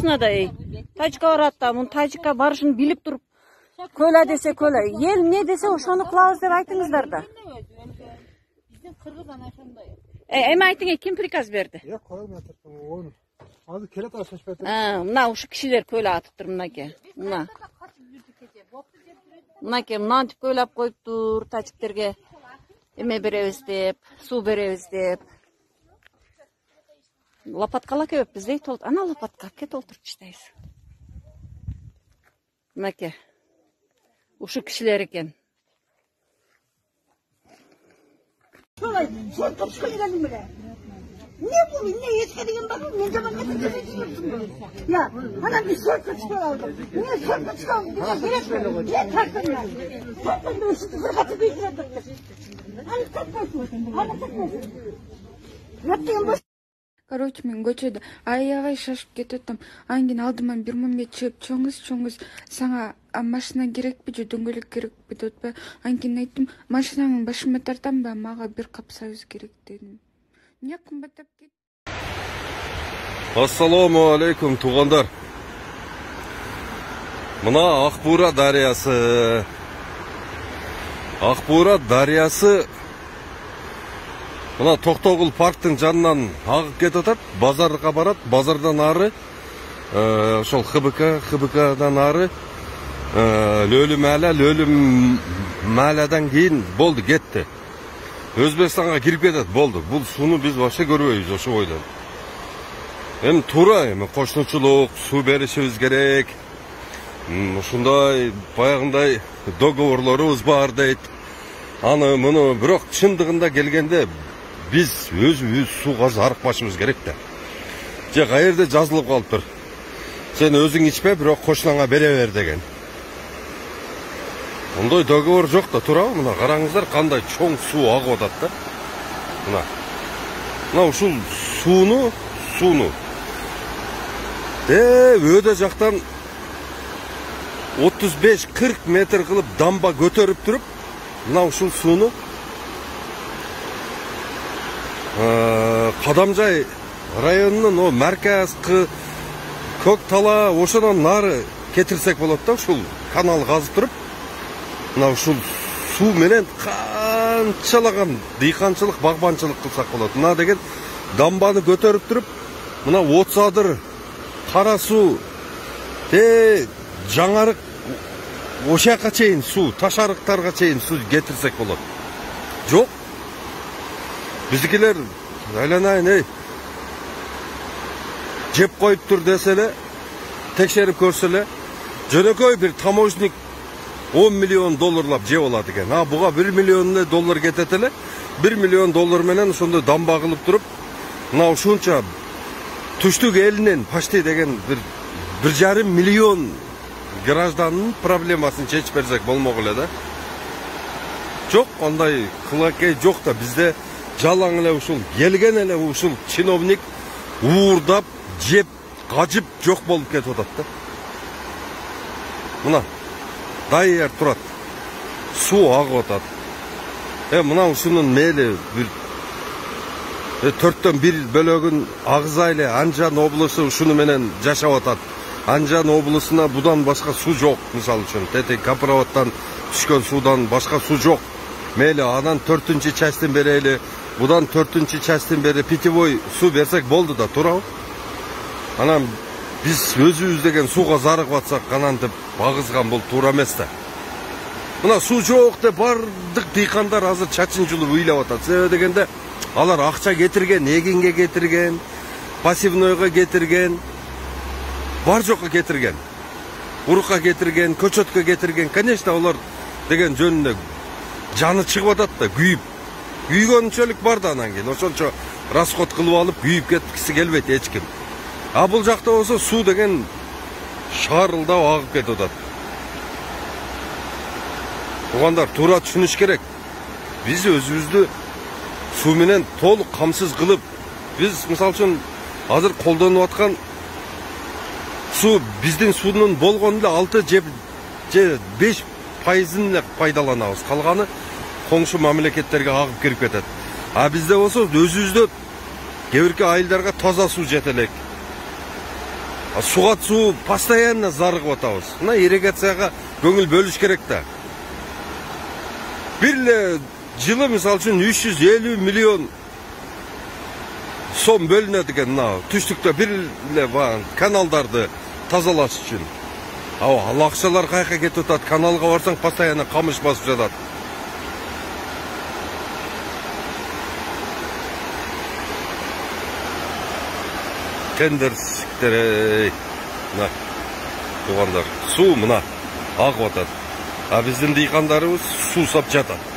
Честно да тачка барат да, мун тачка барышын билип туруп, көлө десе көлө. Ел не десе ошону кылабыз деп айтыңыздар да. Биздин кыргыз ана ошондой. Эми айтыңыз, ким приказ берди? Коюм атып, азыр келет ашышпайт. Мына ушу кишилер көлө атыптыр мынаке. Мынаке мынантип көйлөп коюптур, тачиктерге эме беребиз деп, суу беребиз деп. Лопаткала кебеппиз дейт, ана лопатка кет олтуруп иштейбиз. Мынаке. Ушу кишилер экен. Солай, сол топшқа келгенің біле. Не бұл, не еске деген бар, мен жаман кетіп Я, ана біз сол топшқа алдым. Не сол топшқа алдым, не керек, не тартыңдар. Тартыңдар, үшті зырғаты бейсіредік. Аны тартпайсың, аны тартпайсың. Яптеген бош. Короче, мен көчөдө аябай шашып кететтим. Ангин алдыман бир момет чыгып, чоңуз сага машина керекпи же дөңгөлөк керекпи деп атпай. Ангин айттым, машинаңды башыма тартамбы, мага бир кап сабыз керек дедим. Не кымбаттап кет. Ассаламу алейкум, туугандар. Мына Акбура дарыясы. Акбура дарыясы мына Токтогул парктын жанынан агып кетип атат, базарга барат, базардан ары ошол ХБКдан ары Лөлү Мәләдан кийин болду, кетти. Өзбекстанга кирип кетет, болду. Бул сууну биз вообще көрбөйбүз ошо бойдон. Эми туура, эми кошунучулук, суу беришибиз керек. Ушундай баягындай договорлорубуз бар дейт. Аны муну бирок чындыгында келгенде биз өзүбүз сууга зарыкпашыбыз керек да. Же каерде жазылып калыптыр. Сен өзүң ичпе, бирок кошунаңа бере бер деген. Ондай договор жок да, туурабы? Мына караңыздар, кандай чоң суу агып атат да. Мына ушул сууну өдө жактан 35-40 метр кылып дамба көтөрүп туруп, мына ушул сууну Кадамжай районунун марказ Көк Тала ошонон нары кетирсек болот да, ушул канал казып туруп, мына ушул суу менен канчалаган дыйканчылык, багбанчылык кылсак болот. Мына деген дамбаны көтөрүп туруп, мына Отсадыр, Кара суу, жаңарык ошака чейин суу, Ташарыктарга чейин суу кетирсек болот. Жок. Биздикилер айланайын, жеп коюптур десе эле, текшерип көрсө эле, жөнөкөй бир таможник 10 миллион долларлап жеп алат экен. Буга 1 миллион доллар кетет эле. 1 миллион доллар менен ошондой дамба кылып туруп, мына ушунча түштүк элинен почти деген 1,5 миллион гражданын проблемасын чечип берсек болмок эле да. Жок, андай кылакей жок да. Бизде жалаң эле ушул келген эле ушул чиновник уурдап, жеп, кажып жок болуп кетип атат да. Мына дайыр турат. Суу агып атат. Мына ушунун мели бир 4-төн 1 бөлөгүн агызайлы Анжан облусу ушуну менен жашап атат. Анжан облусуна будан башка суу жок, мисалы үчүн. Тетек Капроводдон түшкөн суудан башка суу жок. Мели анан 4-чү частын берели, будан 4-чү частын бери питьевой суу берсек болду да, туурабы? Анан биз өзүбүз деген сууга зарыгып атсак, анан деп багызган бул туура эмес да. Мына суу жок деп бардык дыйкандар азыр чачын жулуп ыйлап атат. Себеби дегенде алар акча кетирген, эгинге кетирген, пассивнойго кетирген, бар жокко кетирген. Урукка кетирген, көчөткө кетирген. Конечно, алар деген жөнүндө жаны чыгып атат да, күйгөнчөлүк бар да анан кийин. Ошончо расход кылып алып күйүп кеткиси келбейт эч ким. Бул жакта болсо суу деген шаарылдап агып кетип атат. Туугандар, туура түшүнүш керек. Биз өзүбүздү суу менен толук камсыз кылып, биз мисалы үчүн азыр колдонуп аткан суу биздин суунун болгону эле 6 же 5% эле пайдаланабыз. Калганы коңшу мамлекеттерге агып кирип кетет. Бизде болсо өзүбүздө кээ бирки айылдарга таза суу жете элек. Суға суу постоянно зарыгып атабыз. Мына ирригацияга көңүл бөлүш керек да. Бир эле жылы мисалы үчүн 350 миллион сом бөлүнөт экен мына түштүктө бир эле каналдарды тазалаш үчүн. Ал акчалар каяка кетип атат? Каналга барсаң постоянно камыш басып жатат. Тендерсиктер, мына тугандар, суу мына агып атат. А биздин дыйкандарыбыз суу сап жатат.